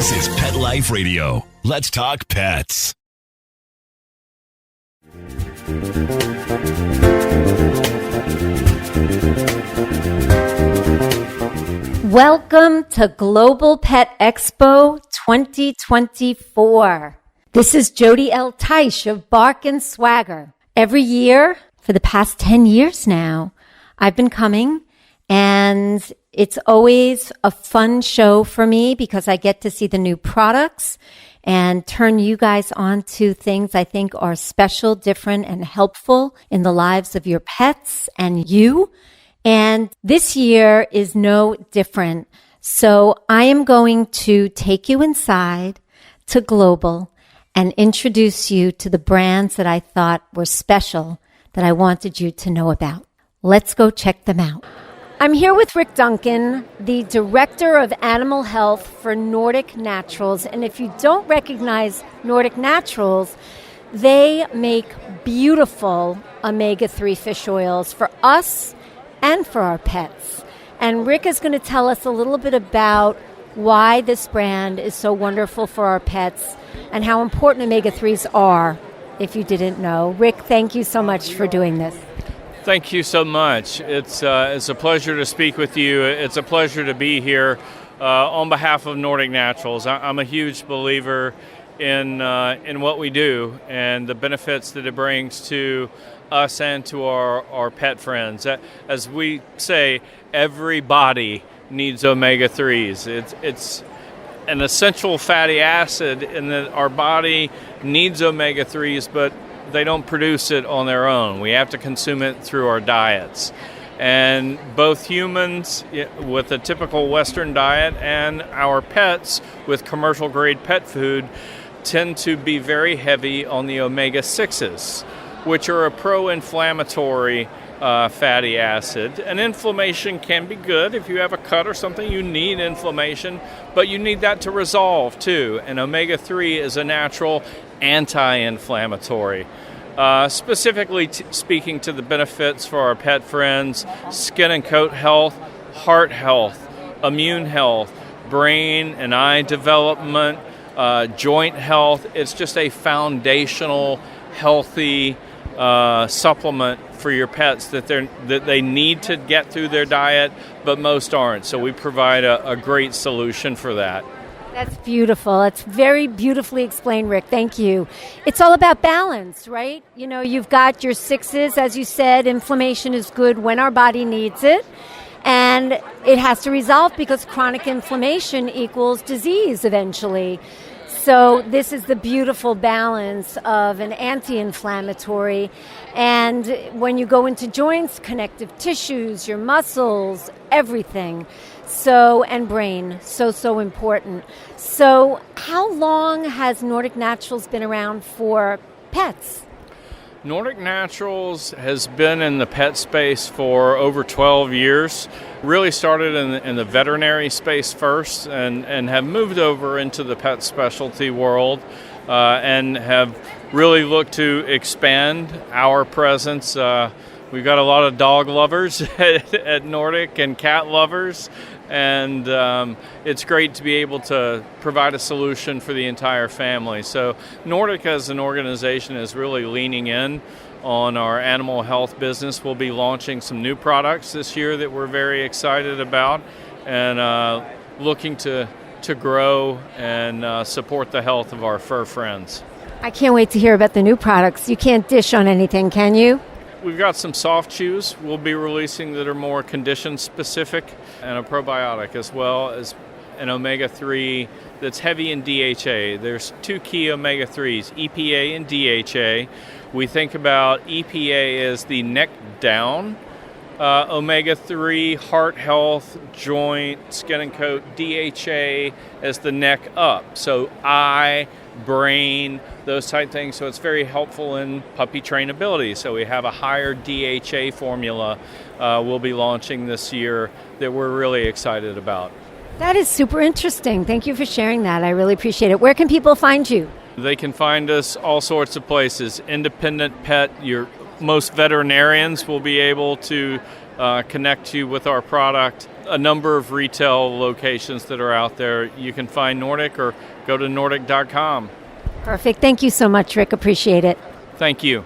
This is Pet Life Radio. Let's talk pets. Welcome to Global Pet Expo 2024. This is Jody L. Teich of Bark and Swagger. Every year, for the past 10 years now, I've been coming, and it's always a fun show for me because I get to see the new products and turn you guys on to things I think are special, different, and helpful in the lives of your pets and you. And this year is no different. So I am going to take you inside to Global and introduce you to the brands that I thought were special that I wanted you to know about. Let's go check them out. I'm here with Rick Duncan, the Director of Animal Health for Nordic Naturals. And if you don't recognize Nordic Naturals, they make beautiful omega-3 fish oils for us and for our pets. And Rick is going to tell us a little bit about why this brand is so wonderful for our pets and how important omega-3s are, if you didn't know. Rick, thank you so much for doing this. Thank you so much. It's a pleasure to speak with you. It's a pleasure to be here on behalf of Nordic Naturals. I'm a huge believer in what we do and the benefits that it brings to us and to our pet friends. As we say, everybody needs omega-3s. It's an essential fatty acid in that our body needs omega-3s, but they don't produce it on their own. We have to consume it through our diets. And both humans with a typical Western diet and our pets with commercial-grade pet food tend to be very heavy on the omega-6s, which are a pro-inflammatory fatty acid. And inflammation can be good. If you have a cut or something, you need inflammation, but you need that to resolve too. And omega-3 is a natural anti-inflammatory. Specifically speaking to the benefits for our pet friends, skin and coat health, heart health, immune health, brain and eye development, joint health. It's just a foundational, healthy supplement for your pets that they need to get through their diet, but most aren't. So we provide a great solution for that. That's beautiful. It's very beautifully explained, Rick. Thank you. It's all about balance, right? You know, you've got your sixes, as you said. Inflammation is good when our body needs it. And it has to resolve because chronic inflammation equals disease eventually. So this is the beautiful balance of an anti-inflammatory. And when you go into joints, connective tissues, your muscles, everything. So, and brain, so important. So how long has Nordic Naturals been around for pets? Nordic Naturals has been in the pet space for over 12 years. Really started in the veterinary space first and have moved over into the pet specialty world and have really looked to expand our presence. We've got a lot of dog lovers at Nordic and cat lovers, and it's great to be able to provide a solution for the entire family. So Nordic as an organization is really leaning in on our animal health business. We'll be launching some new products this year that we're very excited about and looking to grow and support the health of our fur friends. I can't wait to hear about the new products. You can't dish on anything, can you? We've got some soft chews we'll be releasing that are more condition specific, and a probiotic as well as an omega-3 that's heavy in DHA. There's two key omega-3s, EPA and DHA. We think about EPA as the neck down, omega-3, heart health, joint, skin and coat, DHA as the neck up. So eye, brain, those type things. So it's very helpful in puppy trainability. So we have a higher DHA formula we'll be launching this year that we're really excited about. That is super interesting. Thank you for sharing that. I really appreciate it. Where can people find you? They can find us all sorts of places. Independent Pet, most veterinarians will be able to connect you with our product. A number of retail locations that are out there. You can find Nordic or go to nordic.com. Perfect. Thank you so much, Rick. Appreciate it. Thank you.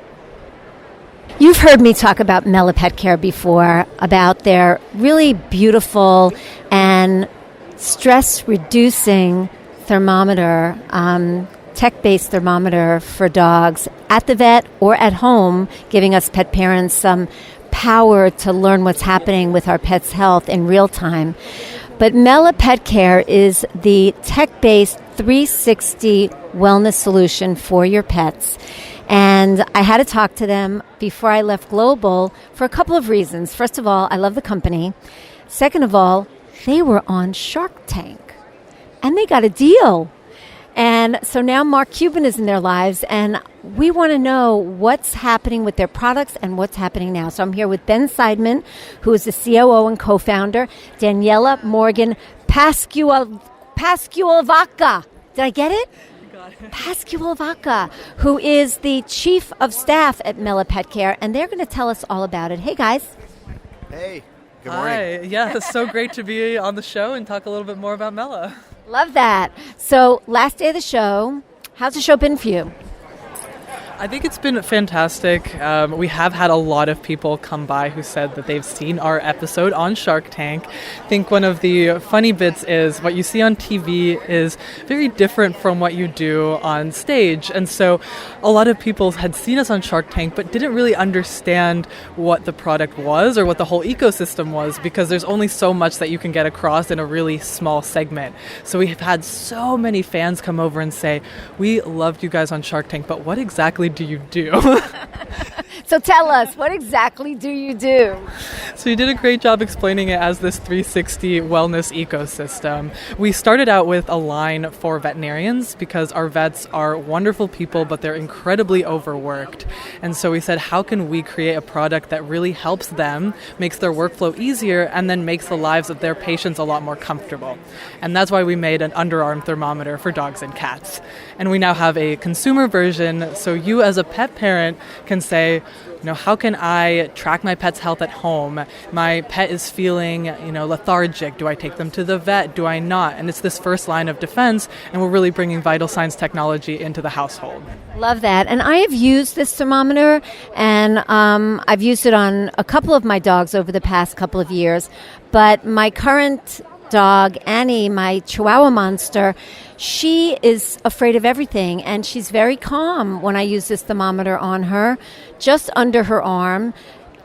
You've heard me talk about Mela Pet Care before, about their really beautiful and stress-reducing thermometer, tech-based thermometer for dogs at the vet or at home, giving us pet parents some power to learn what's happening with our pet's health in real time. But Mela Pet Care is the tech-based 360 wellness solution for your pets. And I had to talk to them before I left Global for a couple of reasons. First of all, I love the company. Second of all, they were on Shark Tank and they got a deal. And so now Mark Cuban is in their lives, and we want to know what's happening with their products and what's happening now. So I'm here with Ben Seidman, who is the COO and co-founder, Daniela Morgan Pascualvaca. Did I get it? Pascualvaca, who is the chief of staff at Mela Pet Care, and they're going to tell us all about it. Hey, guys. Hey. Good morning. Hi. Yeah, it's so great to be on the show and talk a little bit more about Mela. Love that. So last day of the show, how's the show been for you? I think it's been fantastic. We have had a lot of people come by who said that they've seen our episode on Shark Tank. I think one of the funny bits is what you see on TV is very different from what you do on stage. And so a lot of people had seen us on Shark Tank but didn't really understand what the product was or what the whole ecosystem was, because there's only so much that you can get across in a really small segment. So we have had so many fans come over and say, we loved you guys on Shark Tank, but what exactly do you do? So tell us, what exactly do you do? So you did a great job explaining it as this 360 wellness ecosystem. We started out with a line for veterinarians because our vets are wonderful people, but they're incredibly overworked. And so we said, how can we create a product that really helps them, makes their workflow easier, and then makes the lives of their patients a lot more comfortable? And that's why we made an underarm thermometer for dogs and cats. And we now have a consumer version, so you as a pet parent can say, how can I track my pet's health at home? My pet is feeling, lethargic. Do I take them to the vet? Do I not? And it's this first line of defense, and we're really bringing vital signs technology into the household. Love that. And I have used this thermometer, and I've used it on a couple of my dogs over the past couple of years. But my current dog, Annie, my Chihuahua monster, she is afraid of everything, and she's very calm when I use this thermometer on her, just under her arm.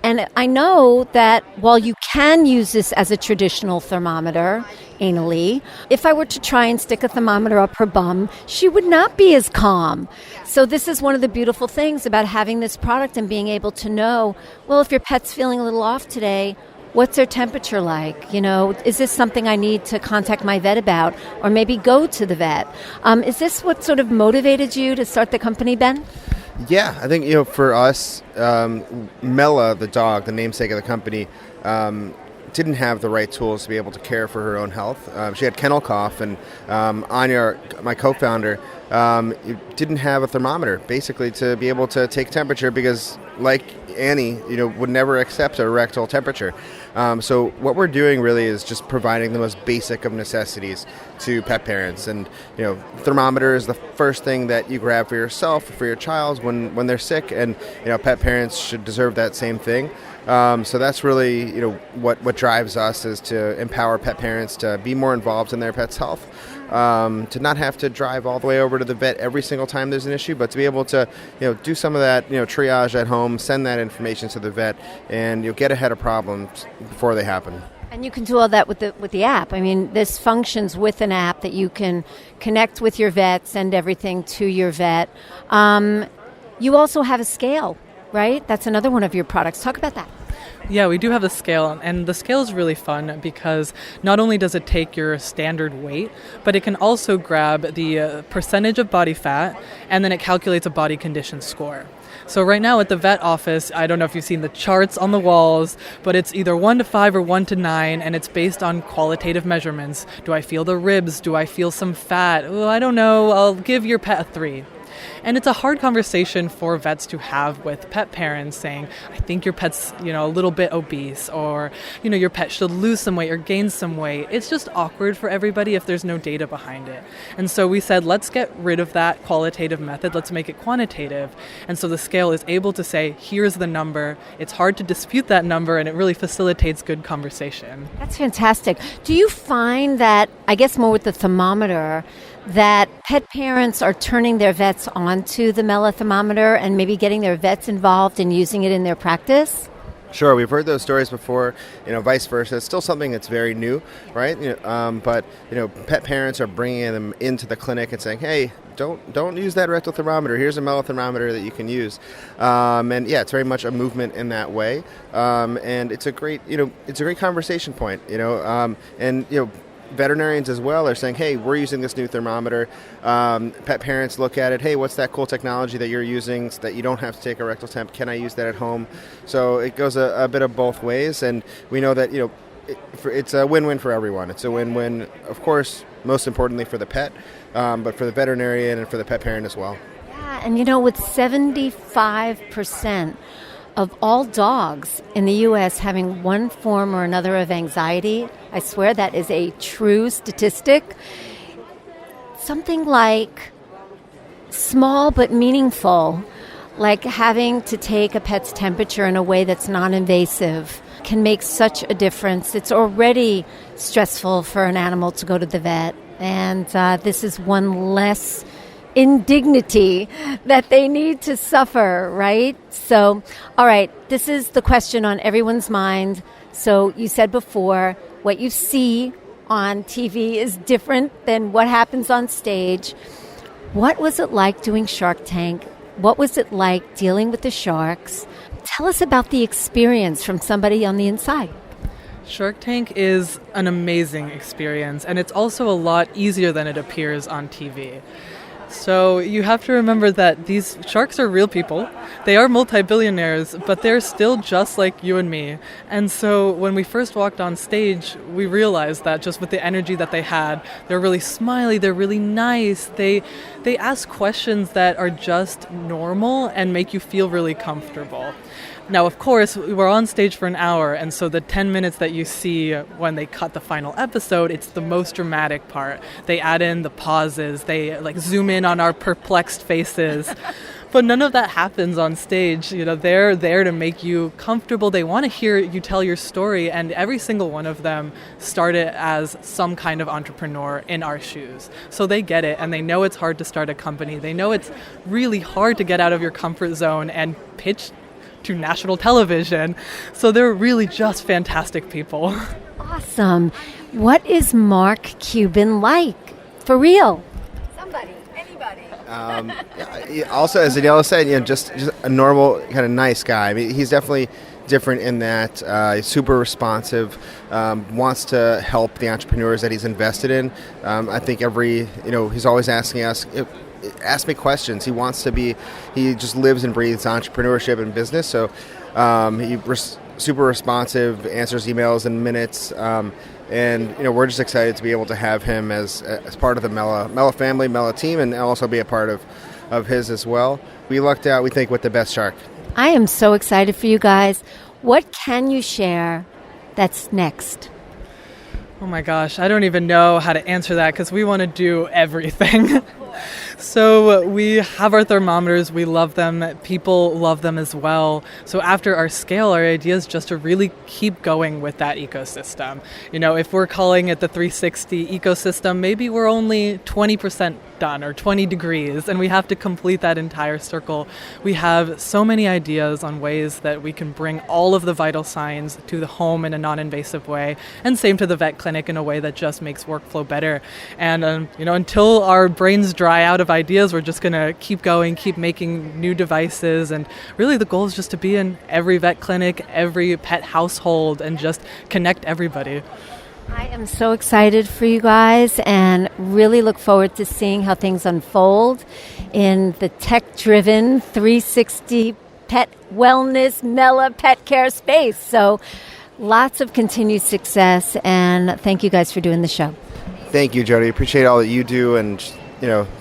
And I know that while you can use this as a traditional thermometer anally, if I were to try and stick a thermometer up her bum, she would not be as calm. So this is one of the beautiful things about having this product and being able to know, well, if your pet's feeling a little off today, what's their temperature like? Is this something I need to contact my vet about, or maybe go to the vet? Is this what sort of motivated you to start the company, Ben? Yeah, I think, for us, Mela, the dog, the namesake of the company, didn't have the right tools to be able to care for her own health. She had kennel cough, and Anya, my co-founder, didn't have a thermometer, basically, to be able to take temperature because, like Annie, would never accept a rectal temperature. So what we're doing really is just providing the most basic of necessities to pet parents. And, thermometer is the first thing that you grab for yourself or for your child when they're sick. And, pet parents should deserve that same thing. So that's really, what drives us is to empower pet parents to be more involved in their pet's health. To not have to drive all the way over to the vet every single time there's an issue, but to be able to, do some of that, triage at home, send that information to the vet, and you'll get ahead of problems before they happen. And you can do all that with the app. I mean, this functions with an app that you can connect with your vet, send everything to your vet. You also have a scale, right? That's another one of your products. Talk about that. Yeah, we do have a scale, and the scale is really fun because not only does it take your standard weight, but it can also grab the percentage of body fat, and then it calculates a body condition score. So right now at the vet office, I don't know if you've seen the charts on the walls, but it's either 1 to 5 or 1 to 9, and it's based on qualitative measurements. Do I feel the ribs? Do I feel some fat? Oh, I don't know. I'll give your pet a 3. And it's a hard conversation for vets to have with pet parents saying, I think your pet's, a little bit obese, or, your pet should lose some weight or gain some weight. It's just awkward for everybody if there's no data behind it. And so we said, let's get rid of that qualitative method. Let's make it quantitative. And so the scale is able to say, here's the number. It's hard to dispute that number, and it really facilitates good conversation. That's fantastic. Do you find that, I guess more with the thermometer, that pet parents are turning their vets onto the Mela thermometer and maybe getting their vets involved in using it in their practice? Sure, we've heard those stories before, vice versa. It's still something that's very new, right? But pet parents are bringing them into the clinic and saying, hey, don't use that rectal thermometer. Here's a Mela thermometer that you can use. And yeah, it's very much a movement in that way. And it's a great conversation point, veterinarians as well are saying, hey, we're using this new thermometer. Pet parents look at it, hey, what's that cool technology that you're using so that you don't have to take a rectal temp? Can I use that at home? So it goes a bit of both ways, and we know that it's a win-win for everyone. It's a win-win, of course, most importantly for the pet, but for the veterinarian and for the pet parent as well. Yeah, and with 75% of all dogs in the U.S. having one form or another of anxiety, I swear that is a true statistic. Something like small but meaningful, like having to take a pet's temperature in a way that's non-invasive, can make such a difference. It's already stressful for an animal to go to the vet, and this is one less indignity that they need to suffer, right? So, all right, this is the question on everyone's mind. So you said before, what you see on TV is different than what happens on stage. What was it like doing Shark Tank? What was it like dealing with the sharks? Tell us about the experience from somebody on the inside. Shark Tank is an amazing experience, and it's also a lot easier than it appears on TV. So you have to remember that these sharks are real people. They are multi-billionaires, but they're still just like you and me. And so when we first walked on stage, we realized that just with the energy that they had, they're really smiley, they're really nice. They ask questions that are just normal and make you feel really comfortable. Now, of course, we were on stage for an hour, and so the 10 minutes that you see when they cut the final episode, it's the most dramatic part. They add in the pauses, they zoom in on our perplexed faces. But none of that happens on stage. They're there to make you comfortable. They want to hear you tell your story, and every single one of them started as some kind of entrepreneur in our shoes. So they get it, and they know it's hard to start a company. They know it's really hard to get out of your comfort zone and pitch to national television. So they're really just fantastic people. Awesome. What is Mark Cuban like? For real? Somebody, anybody. Also, as Daniela said, just a normal, kind of nice guy. I mean, he's definitely different in that he's super responsive, wants to help the entrepreneurs that he's invested in. I think he's always asking us, ask me questions. He just lives and breathes entrepreneurship and business. So super responsive, answers emails in minutes. And we're just excited to be able to have him as part of the Mela family, Mela team, and also be a part of his as well. We lucked out, we think, with the best shark. I am so excited for you guys. What can you share that's next? Oh my gosh, I don't even know how to answer that because we want to do everything. So we have our thermometers, we love them, people love them as well. So after our scale, our idea is just to really keep going with that ecosystem. If we're calling it the 360 ecosystem, maybe we're only 20% done or 20 degrees, and we have to complete that entire circle. We have so many ideas on ways that we can bring all of the vital signs to the home in a non-invasive way, and same to the vet clinic in a way that just makes workflow better. And until our brains dry out of ideas, we're just going to keep going, keep making new devices, and really the goal is just to be in every vet clinic, every pet household, and just connect everybody. I am so excited for you guys and really look forward to seeing how things unfold in the tech-driven 360 pet wellness, Mela pet care space. So lots of continued success, and thank you guys for doing the show. Thank you, Jody. Appreciate all that you do, and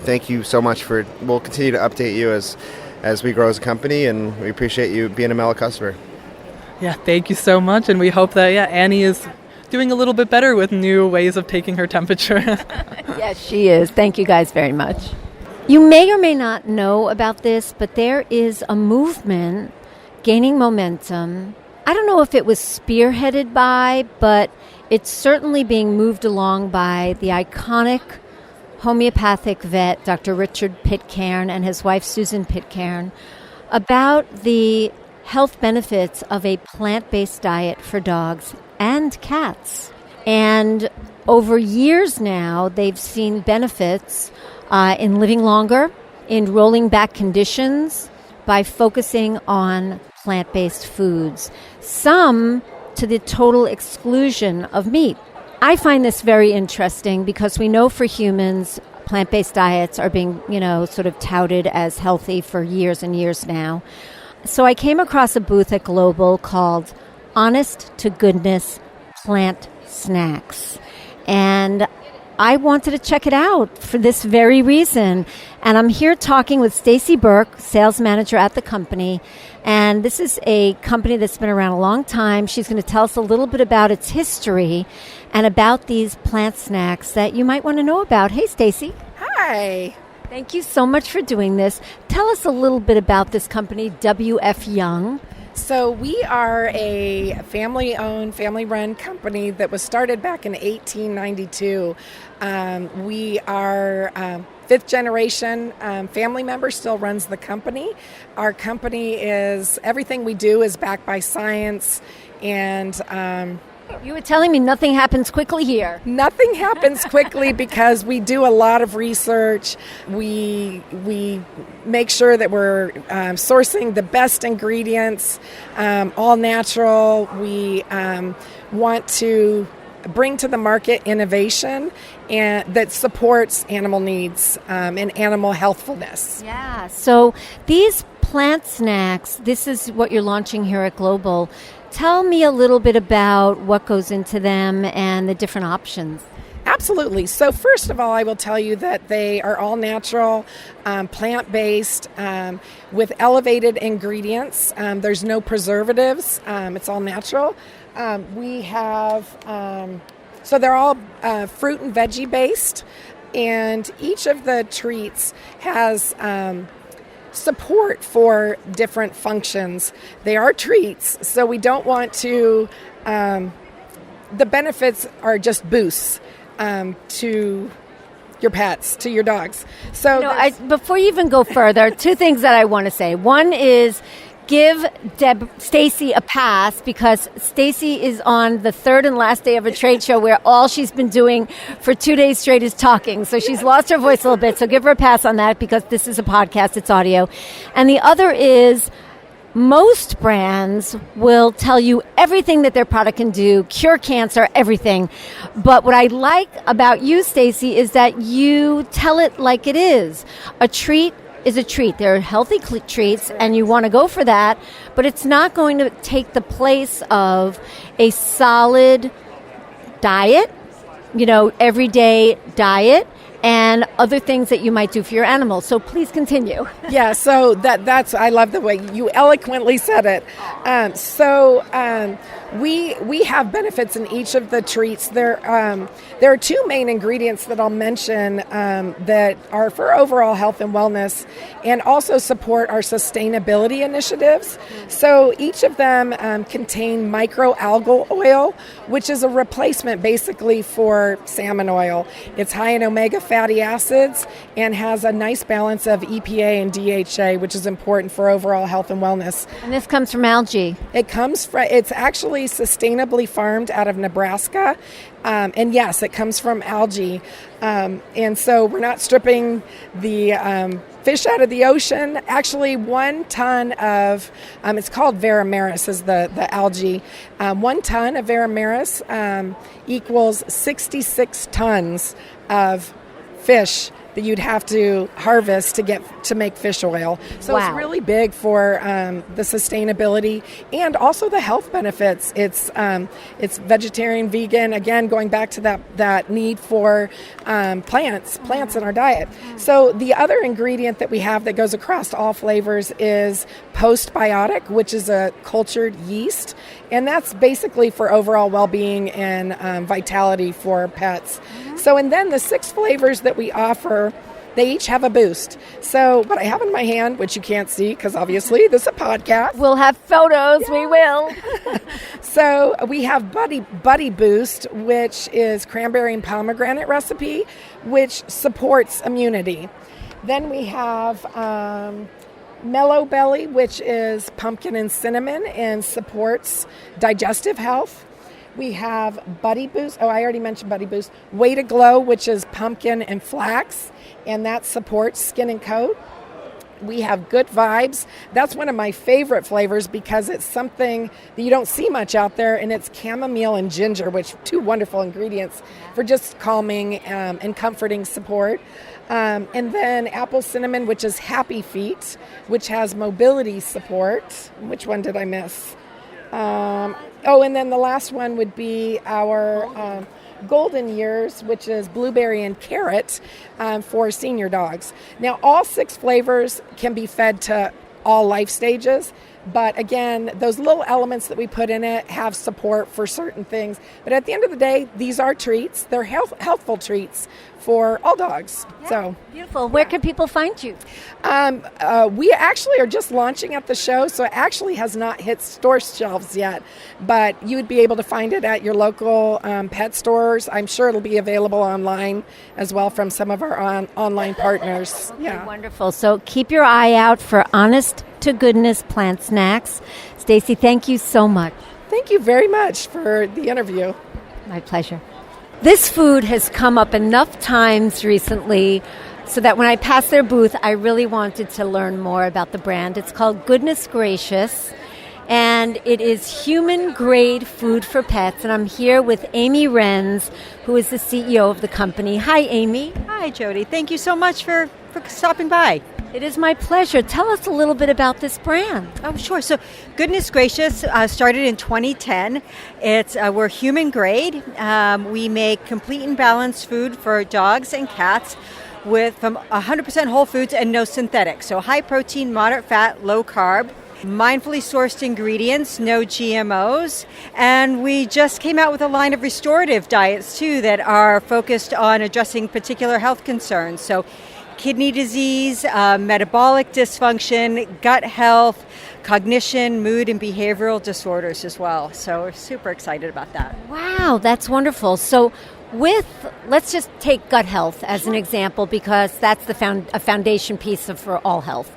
thank you so much we'll continue to update you as we grow as a company, and we appreciate you being a Mela customer. Yeah, thank you so much, and we hope that Annie is doing a little bit better with new ways of taking her temperature. Yes, she is. Thank you guys very much. You may or may not know about this, but there is a movement gaining momentum. I don't know if it was spearheaded by, but it's certainly being moved along by the iconic homeopathic vet, Dr. Richard Pitcairn, and his wife, Susan Pitcairn, about the health benefits of a plant-based diet for dogs and cats. And over years now, they've seen benefits in living longer, in rolling back conditions by focusing on plant-based foods, some to the total exclusion of meat. I find this very interesting because we know for humans, plant-based diets are being, sort of touted as healthy for years and years now. So I came across a booth at Global called Honest to Goodness Plant Snacks. And I wanted to check it out for this very reason. And I'm here talking with Stacy Burke, sales manager at the company. And this is a company that's been around a long time. She's going to tell us a little bit about its history and about these plant snacks that you might want to know about. Hey, Stacy. Hi. Thank you so much for doing this. Tell us a little bit about this company, WF Young. So we are a family-owned, family-run company that was started back in 1892. We are fifth generation family member still runs the company. Our company is, everything we do is backed by science, and you were telling me nothing happens quickly here. Nothing happens quickly because we do a lot of research. We make sure that we're sourcing the best ingredients, all natural. We want to bring to the market innovation and that supports animal needs and animal healthfulness. Yeah, so these plant snacks, this is what you're launching here at Global. Tell me a little bit about what goes into them and the different options. Absolutely. So first of all, I will tell you that they are all natural, plant-based, with elevated ingredients. There's no preservatives. It's all natural. We have, so they're all fruit and veggie based, and each of the treats has support for different functions. They are treats, so we don't want to, the benefits are just boosts to your pets, to your dogs. So before you even go further, two things that I want to say. One is give Stacy a pass because Stacy is on the third and last day of a trade show where all she's been doing for 2 days straight is talking. So she's lost her voice a little bit. So give her a pass on that because this is a podcast, it's audio. And the other is most brands will tell you everything that their product can do, cure cancer, everything. But what I like about you, Stacy, is that you tell it like it is. A treat is a treat. They're healthy treats, and you want to go for that, but it's not going to take the place of a solid diet, everyday diet, and other things that you might do for your animals. So please continue. Yeah, so that's I love the way you eloquently said it. We have benefits in each of the treats. There are two main ingredients that I'll mention that are for overall health and wellness and also support our sustainability initiatives. So each of them contain microalgal oil, which is a replacement basically for salmon oil. It's high in omega fatty acids and has a nice balance of EPA and DHA, which is important for overall health and wellness. And this comes from algae. It's actually sustainably farmed out of Nebraska. And yes, it comes from algae. And so we're not stripping the fish out of the ocean. Actually, 1 ton of, it's called Veramaris is the algae. 1 ton of Veramaris equals 66 tons of fish that you'd have to harvest to make fish oil. So Wow. it's really big for the sustainability and also the health benefits. It's vegetarian, vegan. Again, going back to that need for plants in our diet. So the other ingredient that we have that goes across all flavors is postbiotic, which is a cultured yeast, and that's basically for overall well-being and vitality for pets. So, and then the 6 flavors that we offer, they each have a boost. So what I have in my hand, which you can't see because obviously this is a podcast. We'll have photos. We will. So we have Buddy Boost, which is cranberry and pomegranate recipe, which supports immunity. Then we have Mellow Belly, which is pumpkin and cinnamon and supports digestive health. We have Buddy Boost. Oh, I already mentioned Buddy Boost. Way to Glow, which is pumpkin and flax, and that supports skin and coat. We have Good Vibes. That's one of my favorite flavors because it's something that you don't see much out there, and it's chamomile and ginger, which 2 wonderful ingredients for just calming and comforting support. And then Apple Cinnamon, which is Happy Feet, which has mobility support. Which one did I miss? And then the last one would be our Golden Years, which is blueberry and carrot for senior dogs. Now, all 6 flavors can be fed to all life stages, but again, those little elements that we put in it have support for certain things. But at the end of the day, these are treats. They're healthful treats for all dogs. Yeah, so beautiful. Where can people find you? We actually are just launching at the show, so it actually has not hit store shelves yet. But you would be able to find it at your local pet stores. I'm sure it'll be available online as well from some of our online partners. Okay, wonderful. So keep your eye out for honest to goodness plant snacks. Stacy, thank you so much. Thank you very much for the interview. My pleasure. This food has come up enough times recently so that when I passed their booth, I really wanted to learn more about the brand. It's called Goodness Gracious, and it is human-grade food for pets. And I'm here with Amy Renz, who is the CEO of the company. Hi, Amy. Hi, Jody. Thank you so much for stopping by. It is my pleasure. Tell us a little bit about this brand. Oh, sure. So, Goodness Gracious started in 2010. We're human grade. We make complete and balanced food for dogs and cats from 100% whole foods and no synthetics. So, high protein, moderate fat, low carb. Mindfully sourced ingredients, no GMOs, and we just came out with a line of restorative diets too that are focused on addressing particular health concerns. So kidney disease, metabolic dysfunction, gut health, cognition, mood, and behavioral disorders as well. So we're super excited about that. Wow, that's wonderful. So let's just take gut health as an example because that's a foundation piece for all health.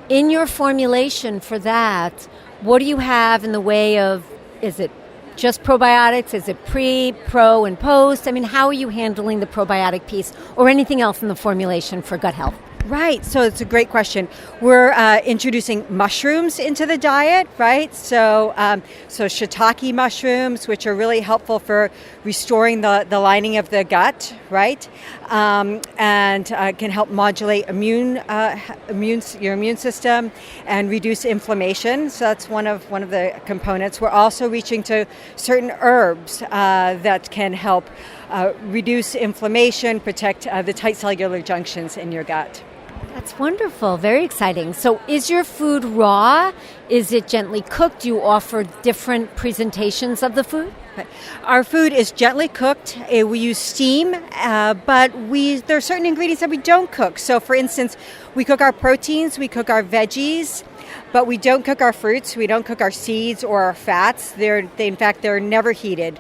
In your formulation for that, what do you have in the way of, is it just probiotics? Is it pre, pro, and post? I mean, how are you handling the probiotic piece or anything else in the formulation for gut health? Right, so it's a great question. We're introducing mushrooms into the diet, right? So shiitake mushrooms, which are really helpful for restoring the lining of the gut, right? And can help modulate your immune system and reduce inflammation. So that's one of the components. We're also reaching to certain herbs that can help reduce inflammation, protect the tight cellular junctions in your gut. That's wonderful. Very exciting. So is your food raw? Is it gently cooked? Do you offer different presentations of the food? Our food is gently cooked. We use steam, but there are certain ingredients that we don't cook. So, for instance, we cook our proteins, we cook our veggies, but we don't cook our fruits, we don't cook our seeds or our fats. In fact, they're never heated.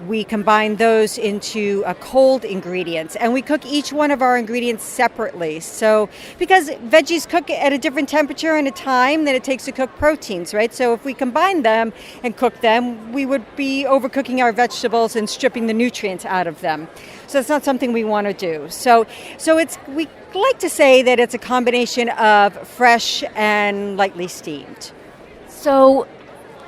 We combine those into cold ingredients, and we cook each one of our ingredients separately. So, because veggies cook at a different temperature and a time than it takes to cook proteins, right? So if we combine them and cook them, we would be overcooking our vegetables and stripping the nutrients out of them. So it's not something we want to do. So we like to say that it's a combination of fresh and lightly steamed. So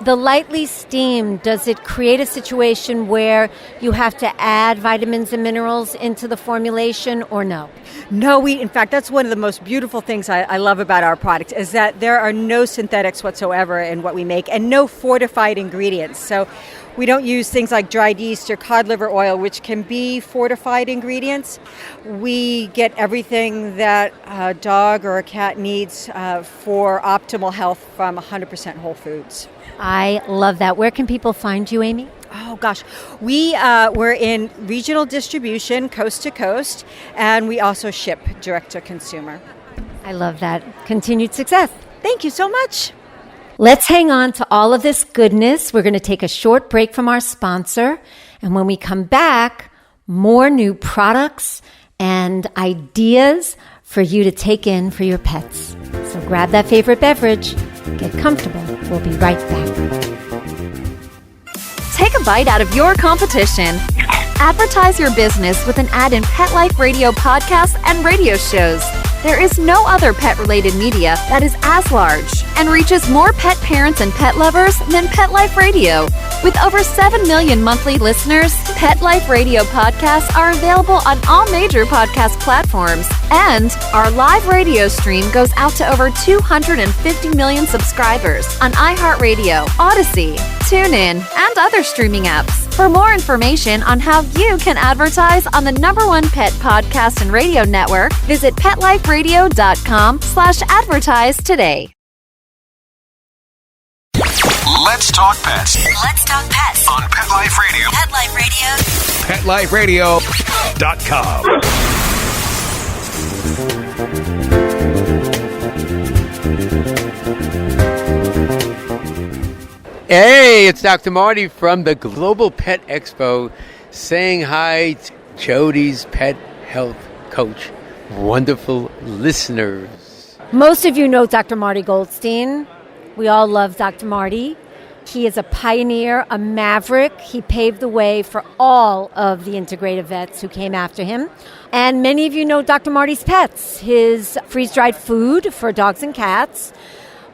The lightly steamed, does it create a situation where you have to add vitamins and minerals into the formulation or no? No, in fact, that's one of the most beautiful things I love about our product is that there are no synthetics whatsoever in what we make and no fortified ingredients. So we don't use things like dried yeast or cod liver oil, which can be fortified ingredients. We get everything that a dog or a cat needs for optimal health from 100% whole foods. I love that. Where can people find you, Amy? Oh, gosh. We're in regional distribution, coast to coast, and we also ship direct to consumer. I love that. Continued success. Thank you so much. Let's hang on to all of this goodness. We're going to take a short break from our sponsor. And when we come back, more new products and ideas for you to take in for your pets. So grab that favorite beverage, get comfortable. We'll be right back. Take a bite out of your competition. Advertise your business with an ad in Pet Life Radio podcasts and radio shows. There is no other pet-related media that is as large and reaches more pet parents and pet lovers than Pet Life Radio. With over 7 million monthly listeners, Pet Life Radio podcasts are available on all major podcast platforms. And our live radio stream goes out to over 250 million subscribers on iHeartRadio, Odyssey, TuneIn, and other streaming apps. For more information on how you can advertise on the #1 pet podcast and radio network, visit PetLifeRadio.com/advertise today. Let's talk pets Let's talk pets on Pet Life Radio. Pet Life Radio. PetLifeRadio.com. Hey, it's Dr. Marty from the Global Pet Expo saying hi to Jody's pet health coach. Wonderful listeners. Most of you know Dr. Marty Goldstein. We all love Dr. Marty. He is a pioneer, a maverick. He paved the way for all of the integrative vets who came after him. And many of you know Dr. Marty's Pets, his freeze-dried food for dogs and cats.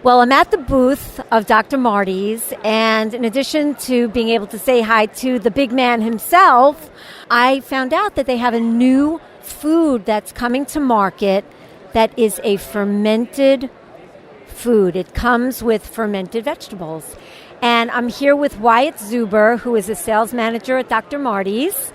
Well, I'm at the booth of Dr. Marty's, and in addition to being able to say hi to the big man himself, I found out that they have a new food that's coming to market that is a fermented food. It comes with fermented vegetables. And I'm here with Wyatt Zuber, who is a sales manager at Dr. Marty's,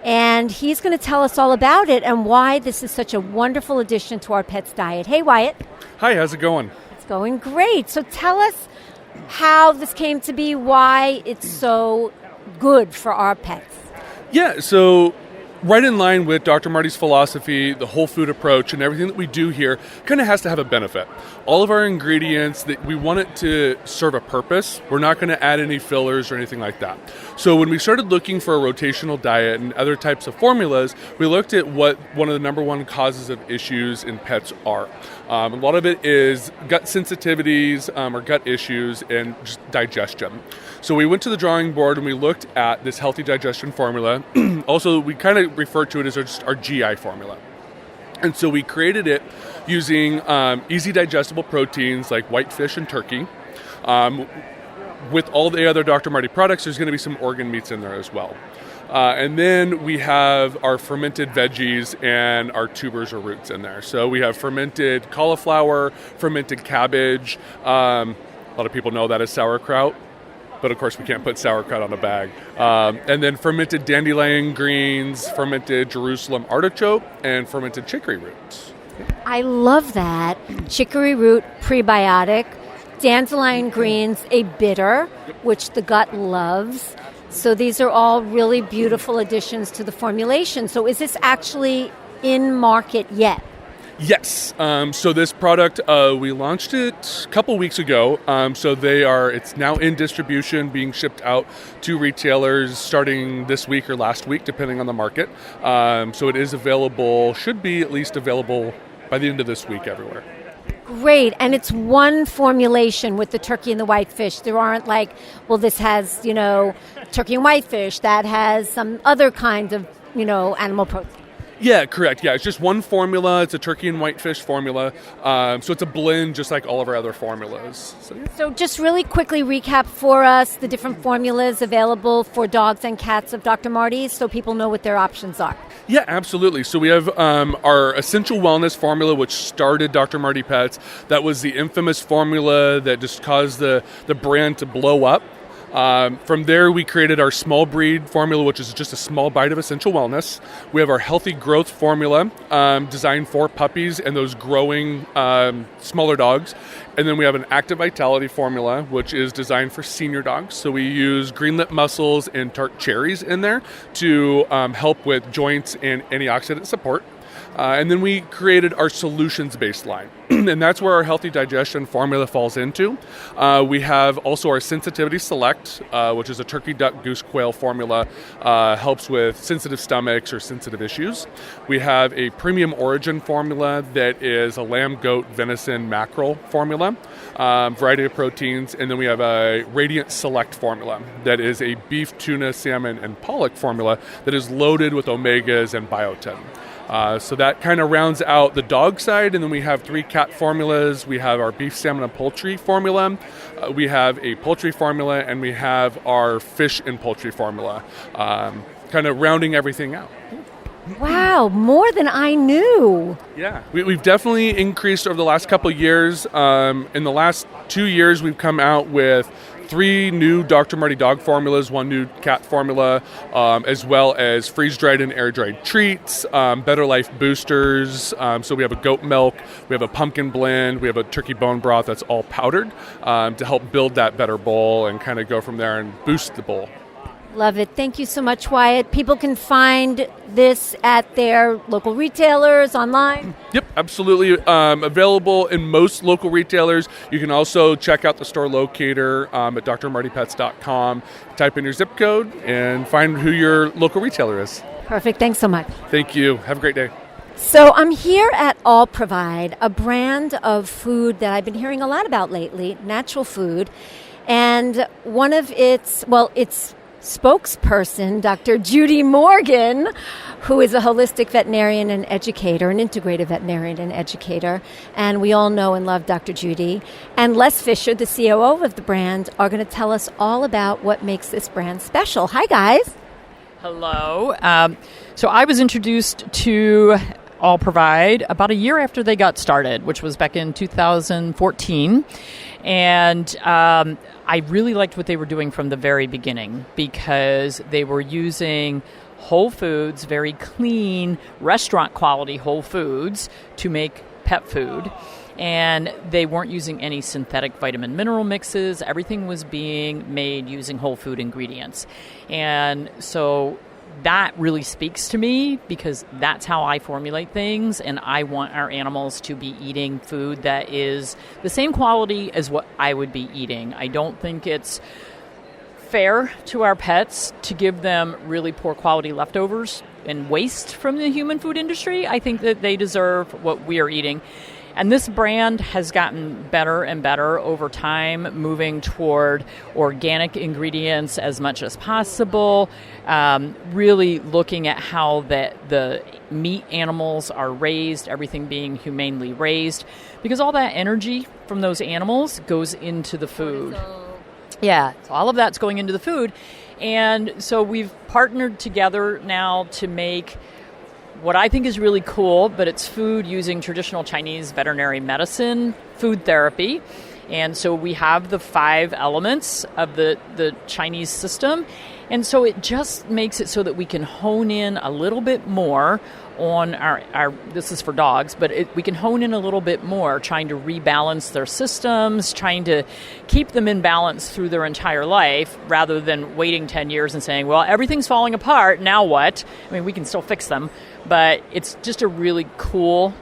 and he's going to tell us all about it and why this is such a wonderful addition to our pet's diet. Hey, Wyatt. Hi, how's it going? Going great. So tell us how this came to be, why it's so good for our pets. Yeah, so right in line with Dr. Marty's philosophy, the whole food approach, and everything that we do here kind of has to have a benefit. All of our ingredients, that we want it to serve a purpose. We're not going to add any fillers or anything like that. So when we started looking for a rotational diet and other types of formulas, we looked at what one of the #1 causes of issues in pets are. A lot of it is gut sensitivities or gut issues and just digestion. So we went to the drawing board and we looked at this healthy digestion formula. Also, we kind of refer to it as just our GI formula. And so we created it using easy digestible proteins like white fish and turkey. With all the other Dr. Marty products, there's going to be some organ meats in there as well. And then we have our fermented veggies and our tubers or roots in there. So we have fermented cauliflower, fermented cabbage. A lot of people know that as sauerkraut, but of course we can't put sauerkraut on a bag. And then fermented dandelion greens, fermented Jerusalem artichoke, and fermented chicory roots. I love that. Chicory root, prebiotic, dandelion greens, a bitter, which the gut loves. So these are all really beautiful additions to the formulation. So is this actually in market yet? Yes. So this product, we launched it a couple weeks ago. It's now in distribution, being shipped out to retailers starting this week or last week, depending on the market. So it is available, should be at least available by the end of this week everywhere. Great. And it's one formulation with the turkey and the whitefish. There aren't this has, turkey and whitefish. That has some other kind of, animal protein. Yeah, correct. Yeah, it's just one formula. It's a turkey and whitefish formula. So it's a blend just like all of our other formulas. So, yeah. So just really quickly recap for us the different formulas available for dogs and cats of Dr. Marty's so people know what their options are. Yeah, absolutely. So we have our Essential Wellness formula, which started Dr. Marty Pets. That was the infamous formula that just caused the brand to blow up. From there, we created our small breed formula, which is just a small bite of Essential Wellness. We have our Healthy Growth formula, designed for puppies and those growing smaller dogs. And then we have an Active Vitality formula, which is designed for senior dogs. So we use green lip mussels and tart cherries in there to help with joints and antioxidant support. And then we created our solutions-based line, and that's where our Healthy Digestion formula falls into. We have also our Sensitivity Select, which is a turkey, duck, goose, quail formula, helps with sensitive stomachs or sensitive issues. We have a Premium Origin formula that is a lamb, goat, venison, mackerel formula, variety of proteins. And then we have a Radiant Select formula that is a beef, tuna, salmon, and pollock formula that is loaded with omegas and biotin. So that kind of rounds out the dog side, and then we have 3 cat formulas. We have our beef, salmon, and poultry formula. We have a poultry formula, and we have our fish and poultry formula, kind of rounding everything out. Wow, more than I knew. Yeah, we've definitely increased over the last couple of years. In the last 2 years, we've come out with 3 new Dr. Marty dog formulas, 1 new cat formula, as well as freeze-dried and air-dried treats, Better Life boosters. So we have a goat milk, we have a pumpkin blend, we have a turkey bone broth that's all powdered to help build that better bowl and kind of go from there and boost the bowl. Love it. Thank you so much, Wyatt. People can find this at their local retailers, online? Yep, absolutely. Available in most local retailers. You can also check out the store locator at drmartypets.com. Type in your zip code and find who your local retailer is. Perfect. Thanks so much. Thank you. Have a great day. So I'm here at All Provide, a brand of food that I've been hearing a lot about lately, natural food. And one of its spokesperson, Dr. Judy Morgan, who is a holistic veterinarian and educator, an integrative veterinarian and educator. And we all know and love Dr. Judy. And Les Fisher, the COO of the brand, are going to tell us all about what makes this brand special. Hi, guys. Hello. So I was introduced to All Provide about a year after they got started, which was back in 2014. And I really liked what they were doing from the very beginning because they were using whole foods, very clean, restaurant quality whole foods to make pet food. And they weren't using any synthetic vitamin mineral mixes. Everything was being made using whole food ingredients. And so that really speaks to me because that's how I formulate things, and I want our animals to be eating food that is the same quality as what I would be eating. I don't think it's fair to our pets to give them really poor quality leftovers and waste from the human food industry. I think that they deserve what we are eating. And this brand has gotten better and better over time, moving toward organic ingredients as much as possible, really looking at how the meat animals are raised, everything being humanely raised, because all that energy from those animals goes into the food. Yeah, so all of that's going into the food. And so we've partnered together now to make what I think is really cool, but it's food using traditional Chinese veterinary medicine, food therapy. And so we have the 5 elements of the Chinese system. And so it just makes it so that we can hone in a little bit more on our this is for dogs, but we can hone in a little bit more, trying to rebalance their systems, trying to keep them in balance through their entire life, rather than waiting 10 years and saying, well, everything's falling apart, now what? I mean, we can still fix them, but it's just a really cool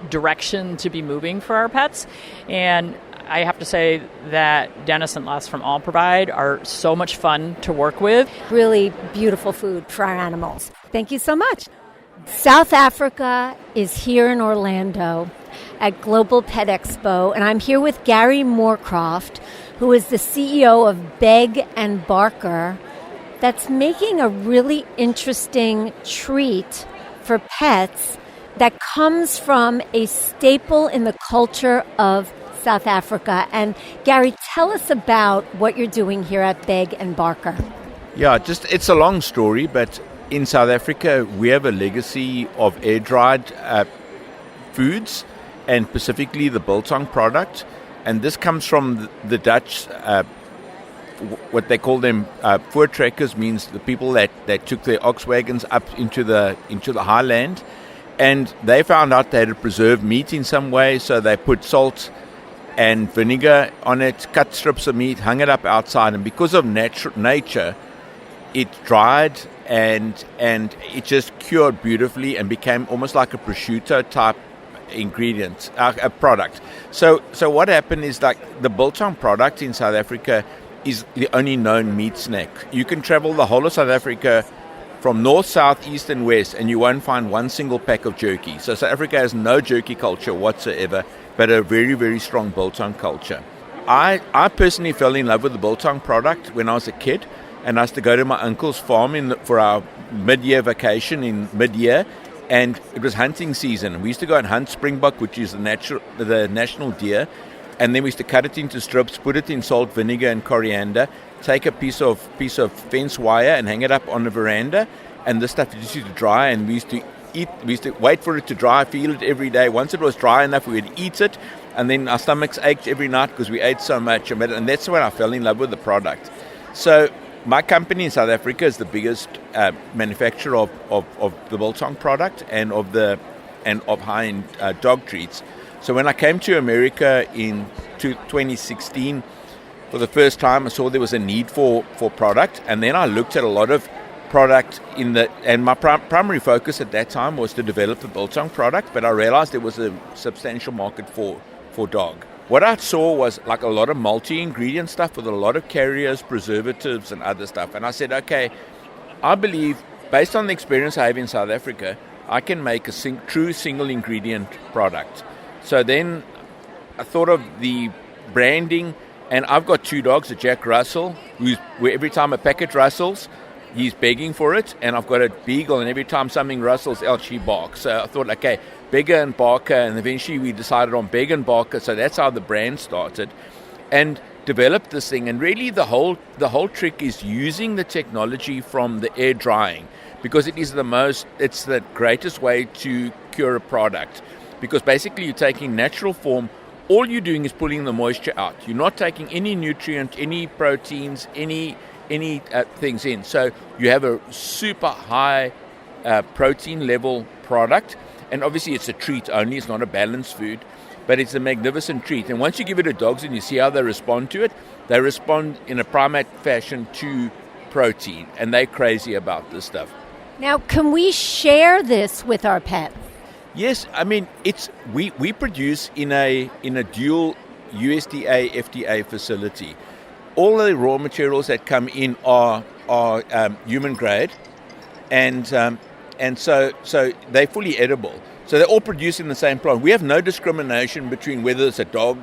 direction to be moving for our pets. And I have to say that Dennis and Les from All Provide are so much fun to work with. Really beautiful food for our animals. Thank you so much. South Africa is here in Orlando at Global Pet Expo, and I'm here with Gary Moorcroft, who is the CEO of Beg and Barker, that's making a really interesting treat for pets that comes from a staple in the culture of South Africa. And Gary, tell us about what you're doing here at Beg and Barker. Yeah, it's a long story, but in South Africa, we have a legacy of air-dried foods, and specifically the biltong product. And this comes from the Dutch, what they call them voortrekkers, means the people that took their ox wagons up into the highland. And they found out they had to preserve meat in some way, so they put salt and vinegar on it, cut strips of meat, hung it up outside, and because of nature, it dried and it just cured beautifully and became almost like a prosciutto type ingredient, a product. So what happened is, like, the biltong product in South Africa is the only known meat snack. You can travel the whole of South Africa from north, south, east, and west, and you won't find one single pack of jerky. So South Africa has no jerky culture whatsoever, but a very, very strong biltong culture. I personally fell in love with the biltong product when I was a kid, and I used to go to my uncle's farm for our mid-year vacation in mid-year, and it was hunting season. We used to go and hunt springbok, which is the national deer, and then we used to cut it into strips, put it in salt, vinegar, and coriander, take a piece of fence wire and hang it up on the veranda, and this stuff used to dry, and we used to wait for it to dry, feel it every day. Once it was dry enough, we would eat it, and then our stomachs ached every night because we ate so much of it, and that's when I fell in love with the product. So my company in South Africa is the biggest manufacturer of the biltong product and of high-end dog treats. So when I came to America in 2016, for the first time, I saw there was a need for product, and then I looked at a lot of product and my primary focus at that time was to develop the biltong product, but I realized there was a substantial market for dog. What I saw was like a lot of multi-ingredient stuff with a lot of carriers, preservatives, and other stuff. And I said, okay, I believe, based on the experience I have in South Africa, I can make a true single-ingredient product. So then I thought of the branding, and I've got two dogs, a Jack Russell, where every time a packet rustles, he's begging for it, and I've got a beagle, and every time something rustles out, she barks. So I thought, okay, Beggar and Barker, and eventually we decided on Beg and Barker, so that's how the brand started, and developed this thing. And really the whole trick is using the technology from the air drying, because it's the greatest way to cure a product, because basically you're taking natural form. All you're doing is pulling the moisture out. You're not taking any nutrient, any proteins, any things in. So you have a super high protein level product. And obviously it's a treat only, it's not a balanced food, but it's a magnificent treat. And once you give it to dogs and you see how they respond to it, they respond in a primate fashion to protein, and they're crazy about this stuff. Now, can we share this with our pets? Yes, I mean, we produce in a dual USDA FDA facility. All the raw materials that come in are human grade, and so they're fully edible. So they're all produced in the same plant. We have no discrimination between whether it's a dog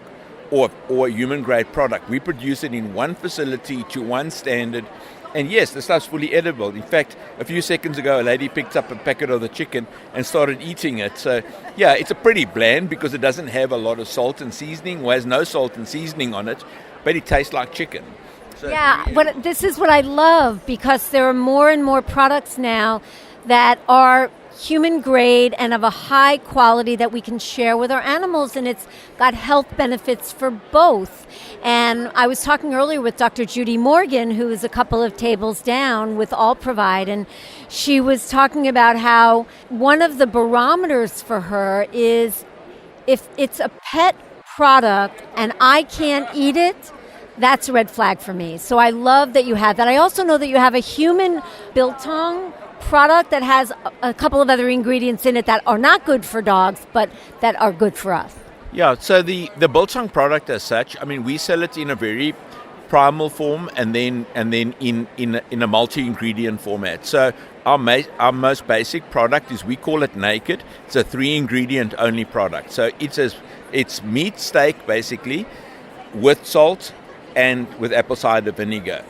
or a human grade product. We produce it in one facility to one standard. And yes, the stuff's fully edible. In fact, a few seconds ago, a lady picked up a packet of the chicken and started eating it. So yeah, it's a pretty bland because it doesn't have a lot of salt and seasoning, or has no salt and seasoning on it, but it tastes like chicken. So yeah, this is what I love, because there are more and more products now that are human grade and of a high quality that we can share with our animals, and it's got health benefits for both. And I was talking earlier with Dr. Judy Morgan, who is a couple of tables down with All Provide, and she was talking about how one of the barometers for her is if it's a pet product and I can't eat it, that's a red flag for me. So I love that you have that. I also know that you have a human biltong product that has a couple of other ingredients in it that are not good for dogs, but that are good for us. Yeah, so the biltong product as such, I mean, we sell it in a very primal form and then in a multi-ingredient format. So our most basic product is, we call it Naked. It's a 3-ingredient only product. So it's meat steak basically with salt and with apple cider vinegar.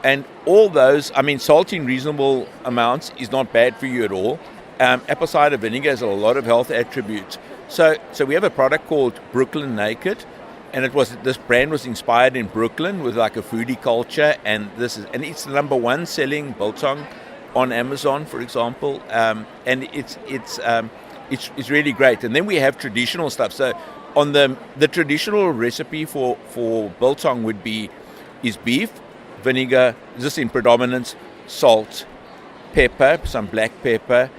And all those, I mean, salt in reasonable amounts is not bad for you at all. Apple cider vinegar has a lot of health attributes. So we have a product called Brooklyn Naked, and this brand was inspired in Brooklyn with like a foodie culture, and it's the number one selling biltong on Amazon, for example, and it's really great. And then we have traditional stuff. So on the traditional recipe for biltong is beef, vinegar, just in predominance, salt, pepper, some black pepper,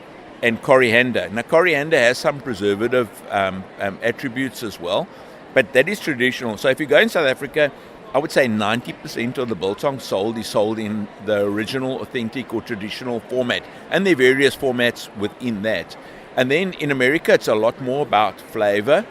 and coriander. Now, coriander has some preservative attributes as well, but that is traditional. So if you go in South Africa, I would say 90% of the biltong is sold in the original, authentic, or traditional format, and there are various formats within that. And then in America, it's a lot more about flavor.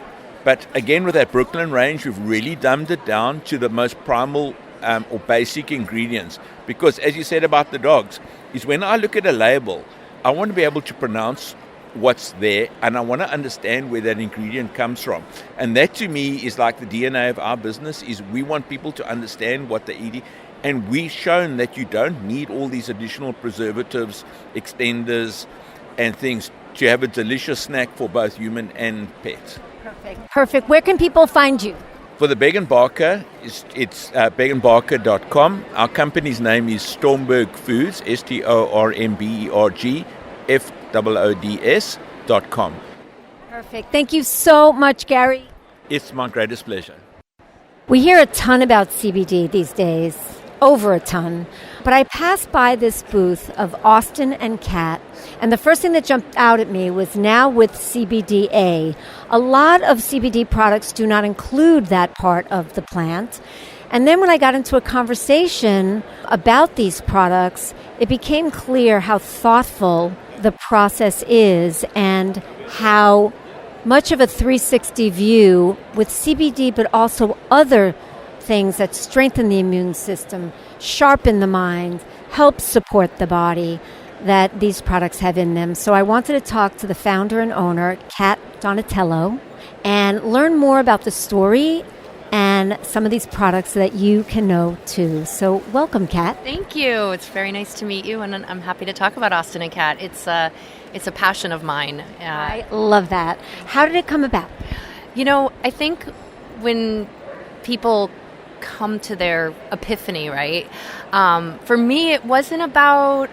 But again, with that Brooklyn range, we've really dumbed it down to the most primal or basic ingredients. Because as you said about the dogs, is when I look at a label, I want to be able to pronounce what's there, and I want to understand where that ingredient comes from. And that to me is like the DNA of our business, is we want people to understand what they're eating. And we've shown that you don't need all these additional preservatives, extenders, and things to have a delicious snack for both human and pets. Perfect. Where can people find you? For the Beg & Barker, it's begandbarker.com. Our company's name is Stormberg Foods, STORMBERG, Perfect. Thank you so much, Gary. It's my greatest pleasure. We hear a ton about CBD these days, over a ton. But I passed by this booth of Austin and Kat, and the first thing that jumped out at me was now with CBDA. A lot of CBD products do not include that part of the plant. And then when I got into a conversation about these products, it became clear how thoughtful the process is and how much of a 360 view with CBD, but also other things that strengthen the immune system, sharpen the mind, help support the body, that these products have in them. So I wanted to talk to the founder and owner, Kat Donatello, and learn more about the story and some of these products so that you can know too. So welcome, Kat. Thank you. It's very nice to meet you, and I'm happy to talk about Austin and Kat. It's a passion of mine. I love that. How did it come about? You know, I think when people come to their epiphany, right? For me, it wasn't about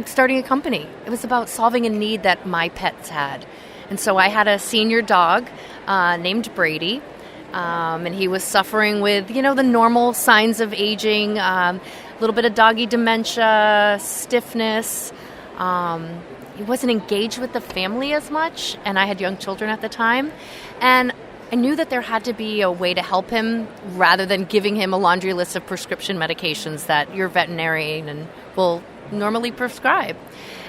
starting a company. It was about solving a need that my pets had. And so I had a senior dog named Brady, and he was suffering with, the normal signs of aging, a little bit of doggy dementia, stiffness. He wasn't engaged with the family as much, and I had young children at the time. And I knew that there had to be a way to help him rather than giving him a laundry list of prescription medications that your veterinarian will normally prescribe.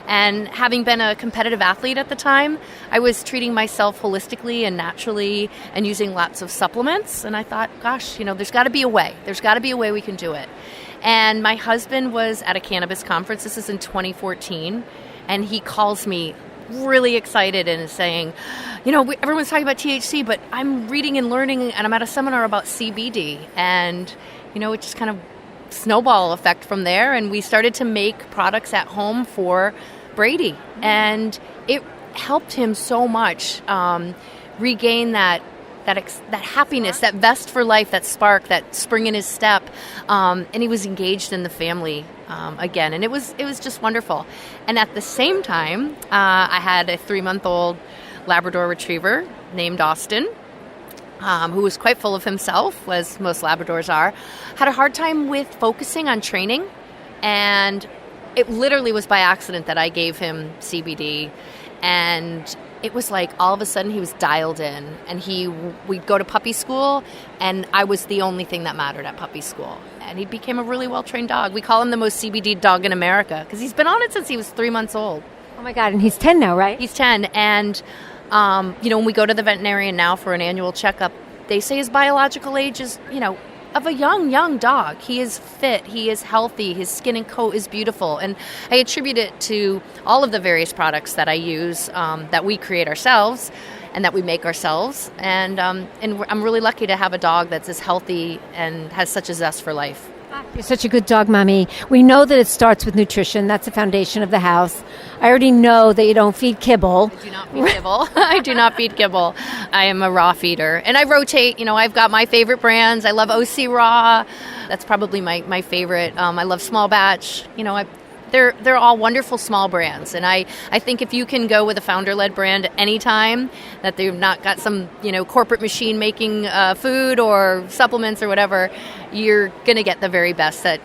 And having been a competitive athlete at the time, I was treating myself holistically and naturally and using lots of supplements. And I thought, gosh, there's got to be a way. There's got to be a way we can do it. And my husband was at a cannabis conference. This is in 2014. And he calls me really excited and is saying, everyone's talking about THC, but I'm reading and learning, and I'm at a seminar about CBD. And, it just kind of snowball effect from there. And we started to make products at home for Brady. And it helped him so much regain that happiness, that vest for life, that spark, that spring in his step. And he was engaged in the family again. And it was just wonderful. And at the same time, I had a 3-month-old Labrador Retriever named Austin, who was quite full of himself, as most Labradors are. Had a hard time with focusing on training. And it literally was by accident that I gave him CBD. And it was like all of a sudden he was dialed in, and we'd go to puppy school, and I was the only thing that mattered at puppy school. And he became a really well-trained dog. We call him the most CBD dog in America because he's been on it since he was 3 months old. Oh my God, and he's 10 now, right? He's 10, and when we go to the veterinarian now for an annual checkup, they say his biological age is, of a young dog. He is fit, he is healthy, his skin and coat is beautiful. And I attribute it to all of the various products that I use that we create ourselves and that we make ourselves. And I'm really lucky to have a dog that's as healthy and has such a zest for life. You're such a good dog mommy. We know that it starts with nutrition. That's the foundation of the house. I already know that you don't feed kibble. I do not feed kibble. I do not feed kibble. I am a raw feeder. And I rotate. I've got my favorite brands. I love OC Raw. That's probably my favorite. I love Small Batch. They're all wonderful small brands. And I think if you can go with a founder-led brand at any time, that they've not got some, corporate machine making food or supplements or whatever, you're going to get the very best that,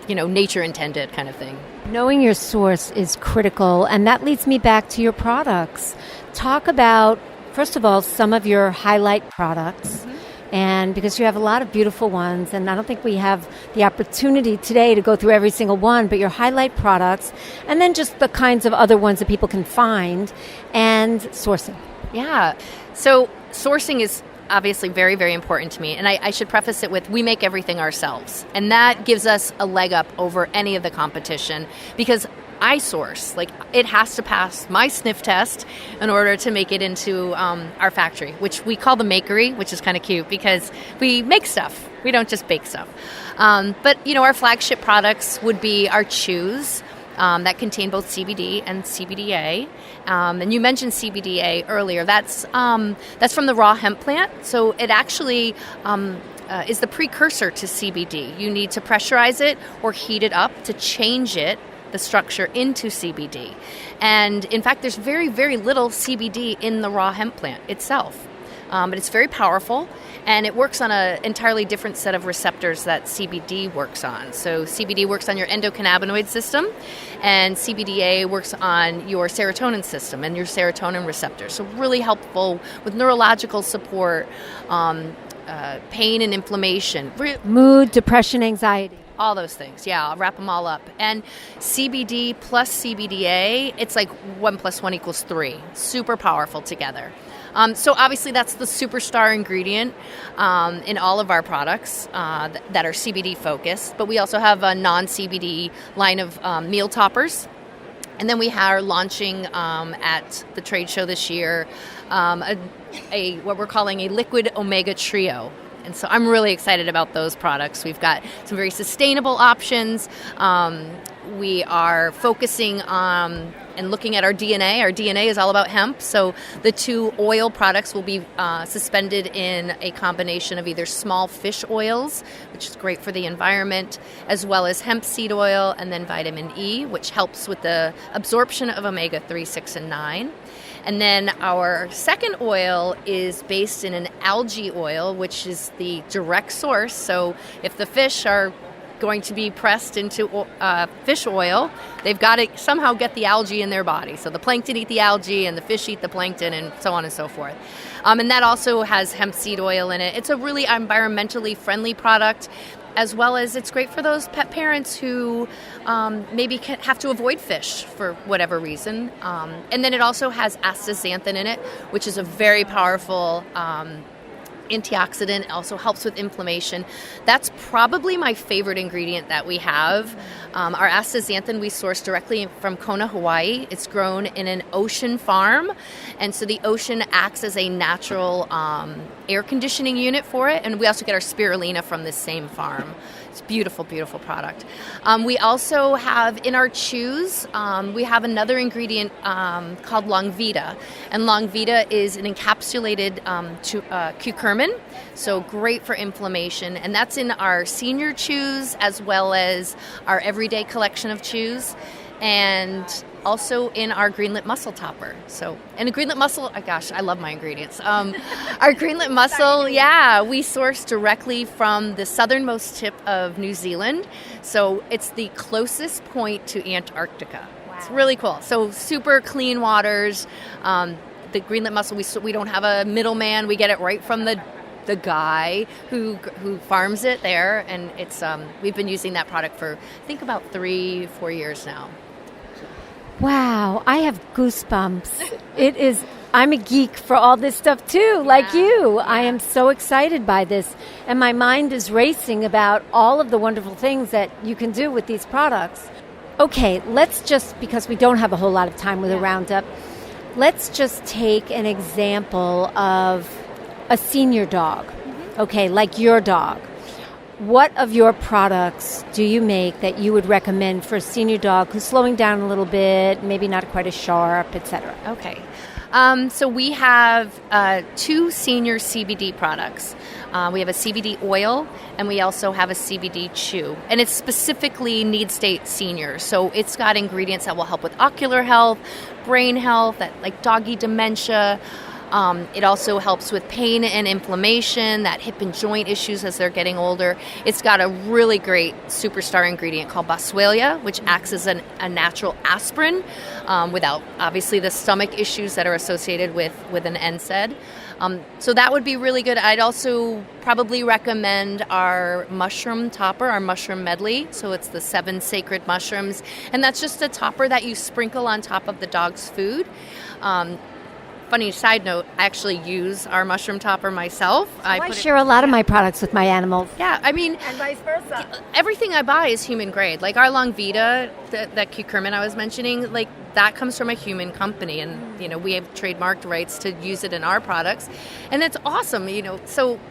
nature intended kind of thing. Knowing your source is critical, and that leads me back to your products. Talk about, first of all, some of your highlight products. Mm-hmm. And because you have a lot of beautiful ones, and I don't think we have the opportunity today to go through every single one, but your highlight products, and then just the kinds of other ones that people can find, and sourcing. Yeah. So sourcing is obviously very, very important to me. And I should preface it with, we make everything ourselves. And that gives us a leg up over any of the competition, because I source. It has to pass my sniff test in order to make it into our factory, which we call the makery, which is kind of cute because we make stuff. We don't just bake stuff. But our flagship products would be our chews that contain both CBD and CBDA. And you mentioned CBDA earlier. That's from the raw hemp plant. So it actually is the precursor to CBD. You need to pressurize it or heat it up to change the structure into CBD. And in fact, there's very, very little CBD in the raw hemp plant itself. But it's very powerful, and it works on an entirely different set of receptors that CBD works on. So CBD works on your endocannabinoid system, and CBDA works on your serotonin system and your serotonin receptors. So really helpful with neurological support, pain and inflammation. Mood, depression, anxiety. All those things, yeah, I'll wrap them all up. And CBD plus CBDA, it's like 1 + 1 = 3. Super powerful together. So obviously that's the superstar ingredient in all of our products that are CBD focused. But we also have a non-CBD line of meal toppers. And then we are launching at the trade show this year what we're calling a liquid omega trio. And so I'm really excited about those products. We've got some very sustainable options. We are focusing on and looking at our DNA. Our DNA is all about hemp. So the 2 oil products will be suspended in a combination of either small fish oils, which is great for the environment, as well as hemp seed oil, and then vitamin E, which helps with the absorption of omega-3, 6, and 9. And then our second oil is based in an algae oil, which is the direct source. So if the fish are going to be pressed into fish oil, they've got to somehow get the algae in their body. So the plankton eat the algae and the fish eat the plankton, and so on and so forth. And that also has hemp seed oil in it. It's a really environmentally friendly product, as well as it's great for those pet parents who maybe have to avoid fish for whatever reason. And then it also has astaxanthin in it, which is a very powerful antioxidant. It also helps with inflammation. That's probably my favorite ingredient that we have. Our astaxanthin we source directly from Kona, Hawaii. It's grown in an ocean farm, and so the ocean acts as a natural air conditioning unit for it. And we also get our spirulina from this same farm. It's beautiful, beautiful product. We also have in our chews, we have another ingredient called Longvita. And Longvita is an encapsulated curcumin, so great for inflammation. And that's in our senior chews as well as our everyday collection of chews. And also in our greenlit mussel topper. And a greenlit mussel, oh gosh, I love my ingredients. Our greenlit mussel, we source directly from the southernmost tip of New Zealand. So it's the closest point to Antarctica. Wow. It's really cool. So super clean waters. The greenlit mussel, we don't have a middleman. We get it right from the guy who farms it there. And it's we've been using that product for, I think, about 3-4 years now. Wow, I have goosebumps. I'm a geek for all this stuff too, like you. I am so excited by this. And my mind is racing about all of the wonderful things that you can do with these products. Okay, let's just, because we don't have a whole lot of time with a roundup, let's just take an example of a senior dog. Okay, like your dog. what of your products do you make that you would recommend for a senior dog who's slowing down a little bit, maybe not quite as sharp, etc.? Okay. So we have 2 senior CBD products. We have a CBD oil, and we also have a CBD chew. And it's specifically need state seniors. So it's got ingredients that will help with ocular health, brain health, that like doggy dementia. It also helps with pain and inflammation, that hip and joint issues as they're getting older. It's got a really great superstar ingredient called boswellia, which acts as a natural aspirin without, obviously, the stomach issues that are associated with an NSAID. So that would be really good. I'd also probably recommend our mushroom topper, our mushroom medley. So it's the 7 sacred mushrooms. And that's just a topper that you sprinkle on top of the dog's food. Funny side note, I actually use our mushroom topper myself. I share a lot of my products with my animals. Yeah, I mean... And vice versa. Everything I buy is human grade. Like our Longvita, that curcumin I was mentioning, like that comes from a human company. And, you know, we have trademarked rights to use it in our products. And that's awesome, you know. So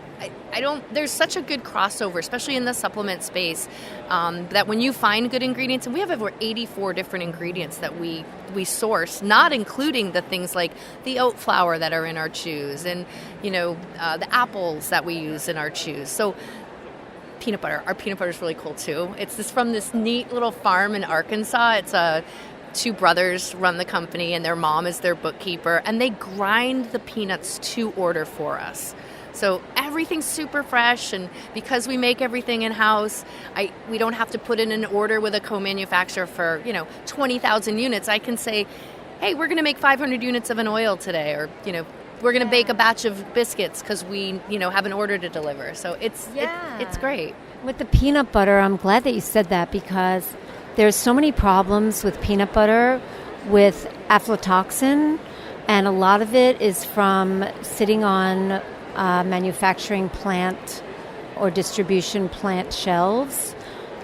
there's such a good crossover, especially in the supplement space, that when you find good ingredients, and we have over 84 different ingredients that we source, not including the things like the oat flour that are in our chews and, you know, the apples that we use in our chews. So peanut butter, our peanut butter is really cool too. It's from this neat little farm in Arkansas. It's 2 brothers run the company and their mom is their bookkeeper, and they grind the peanuts to order for us. So everything's super fresh, and because we make everything in-house, we don't have to put in an order with a co-manufacturer for, 20,000 units. I can say, hey, we're going to make 500 units of an oil today, or, we're going to bake a batch of biscuits because we, have an order to deliver. So it's great. With the peanut butter, I'm glad that you said that, because there's so many problems with peanut butter with aflatoxin, and a lot of it is from sitting on manufacturing plant or distribution plant shelves,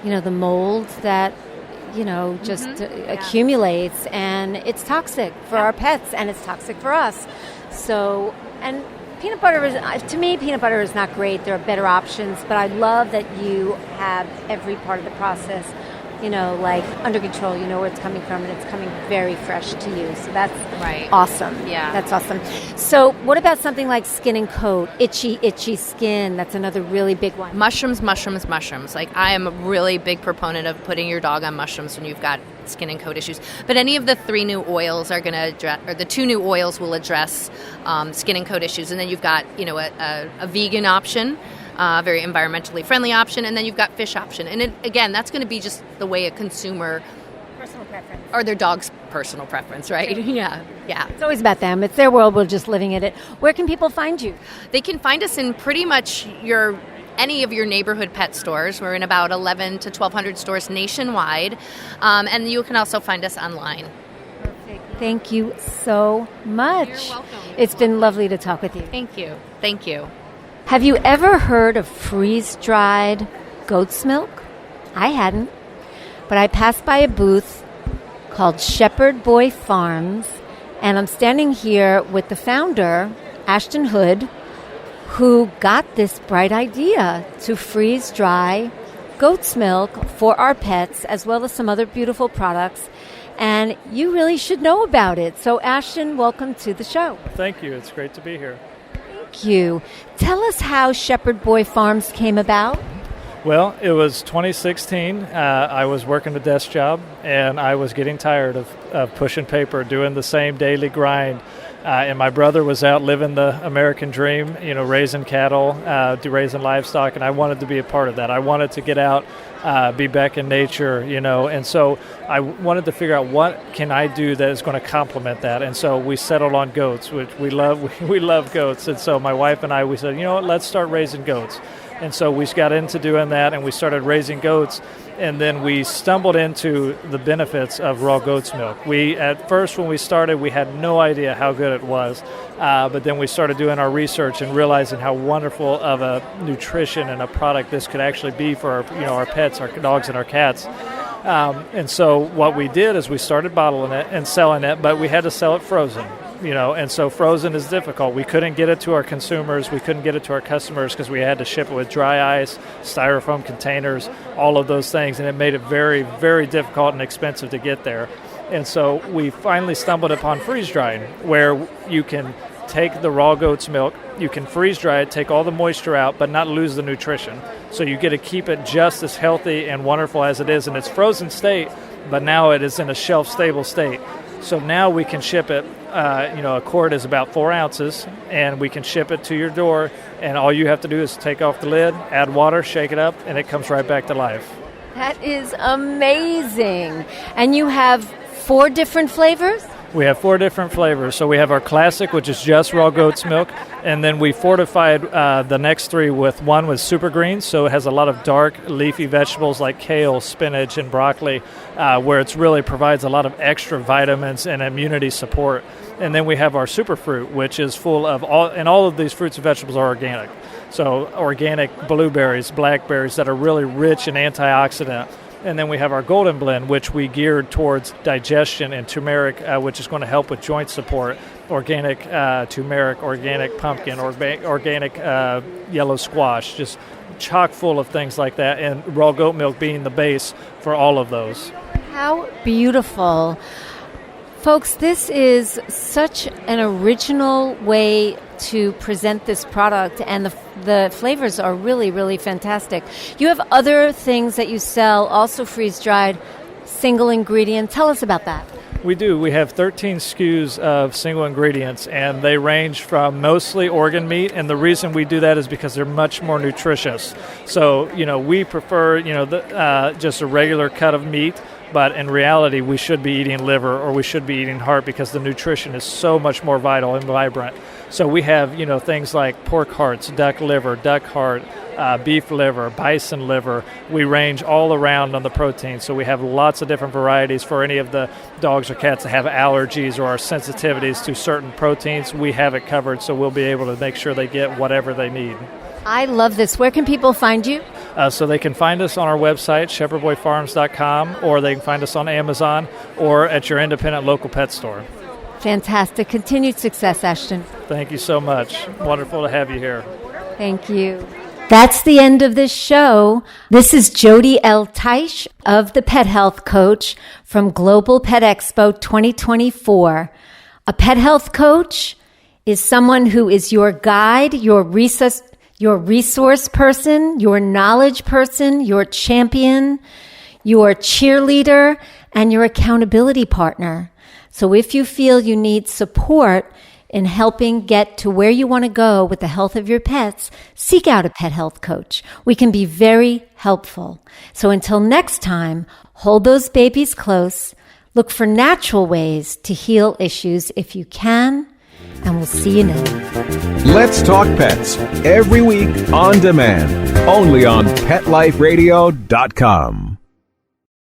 the mold that, just accumulates, and it's toxic for our pets, and it's toxic for us. So, and peanut butter is not great. There are better options, but I love that you have every part of the process, like under control. You know where it's coming from, and it's coming very fresh to you. So that's awesome. Yeah. That's awesome. So what about something like skin and coat? Itchy skin. That's another really big one. Mushrooms. Like, I am a really big proponent of putting your dog on mushrooms when you've got skin and coat issues. But any of the 3 new oils are going to address, or the 2 new oils will address skin and coat issues. And then you've got, a vegan option, very environmentally friendly option, and then you've got fish option. And again, that's going to be just the way a consumer, personal preference, or their dog's personal preference, right? Yeah. It's always about them. It's their world. We're just living in it. Where can people find you? They can find us in pretty much any of your neighborhood pet stores. We're in about 11 to 1,200 stores nationwide, and you can also find us online. Perfect. Thank you so much. You're welcome. It's been lovely to talk with you. Thank you. Have you ever heard of freeze-dried goat's milk? I hadn't, but I passed by a booth called Shepherd Boy Farms, and I'm standing here with the founder, Ashton Hood, who got this bright idea to freeze-dry goat's milk for our pets, as well as some other beautiful products, and you really should know about it. So, Ashton, welcome to the show. Thank you. It's great to be here. Thank you. Tell us how Shepherd Boy Farms came about. Well, it was 2016. I was working a desk job, and I was getting tired of pushing paper, doing the same daily grind. And my brother was out living the American dream, raising cattle, raising livestock, and I wanted to be a part of that. I wanted to get out, be back in nature, and so I wanted to figure out what can I do that is going to complement that. And so we settled on goats, which we love. We love goats, and so my wife and I, we said, let's start raising goats. And so we got into doing that, and we started raising goats. And then we stumbled into the benefits of raw goat's milk. At first, when we started, we had no idea how good it was. But then we started doing our research and realizing how wonderful of a nutrition and a product this could actually be for our pets, our dogs, and our cats. And so what we did is we started bottling it and selling it, but we had to sell it frozen. and so frozen is difficult. We couldn't get it to our consumers. We couldn't get it to our customers because we had to ship it with dry ice, styrofoam containers, all of those things, and it made it very, very difficult and expensive to get there. And so we finally stumbled upon freeze-drying, where you can take the raw goat's milk, you can freeze-dry it, take all the moisture out, but not lose the nutrition. So you get to keep it just as healthy and wonderful as it is in its frozen state, but now it is in a shelf-stable state. So now we can ship it, a quart is about 4 ounces, and we can ship it to your door, and all you have to do is take off the lid, add water, shake it up, and it comes right back to life. That is amazing. And you have 4 different flavors? We have 4 different flavors. So we have our classic, which is just raw goat's milk, and then we fortified the next 3 with one with super greens, so it has a lot of dark leafy vegetables like kale, spinach, and broccoli, where it really provides a lot of extra vitamins and immunity support. And then we have our super fruit, which is full of all of these fruits and vegetables are organic. So organic blueberries, blackberries that are really rich in antioxidant. And then we have our golden blend, which we geared towards digestion, and turmeric, which is going to help with joint support, organic turmeric, organic pumpkin, organic yellow squash, just chock full of things like that, and raw goat milk being the base for all of those. How beautiful. Folks, this is such an original way to present this product, and the flavors are really, really fantastic. You have other things that you sell, also freeze-dried, single ingredient. Tell us about that. We do. We have 13 SKUs of single ingredients, and they range from mostly organ meat, and the reason we do that is because they're much more nutritious. So, we prefer, just a regular cut of meat, but in reality, we should be eating liver or we should be eating heart because the nutrition is so much more vital and vibrant. So we have, things like pork hearts, duck liver, duck heart, beef liver, bison liver. We range all around on the protein. So we have lots of different varieties for any of the dogs or cats that have allergies or are sensitivities to certain proteins. We have it covered, so we'll be able to make sure they get whatever they need. I love this. Where can people find you? So they can find us on our website, shepherdboyfarms.com, or they can find us on Amazon or at your independent local pet store. Fantastic. Continued success, Ashton. Thank you so much. Wonderful to have you here. Thank you. That's the end of this show. This is Jody L. Teich of the Pet Health Coach from Global Pet Expo 2024. A pet health coach is someone who is your guide, your resource person, your knowledge person, your champion, your cheerleader, and your accountability partner. So if you feel you need support in helping get to where you want to go with the health of your pets, seek out a pet health coach. We can be very helpful. So until next time, hold those babies close. Look for natural ways to heal issues if you can, and we'll see you next. Let's Talk Pets, every week on demand, only on PetLifeRadio.com.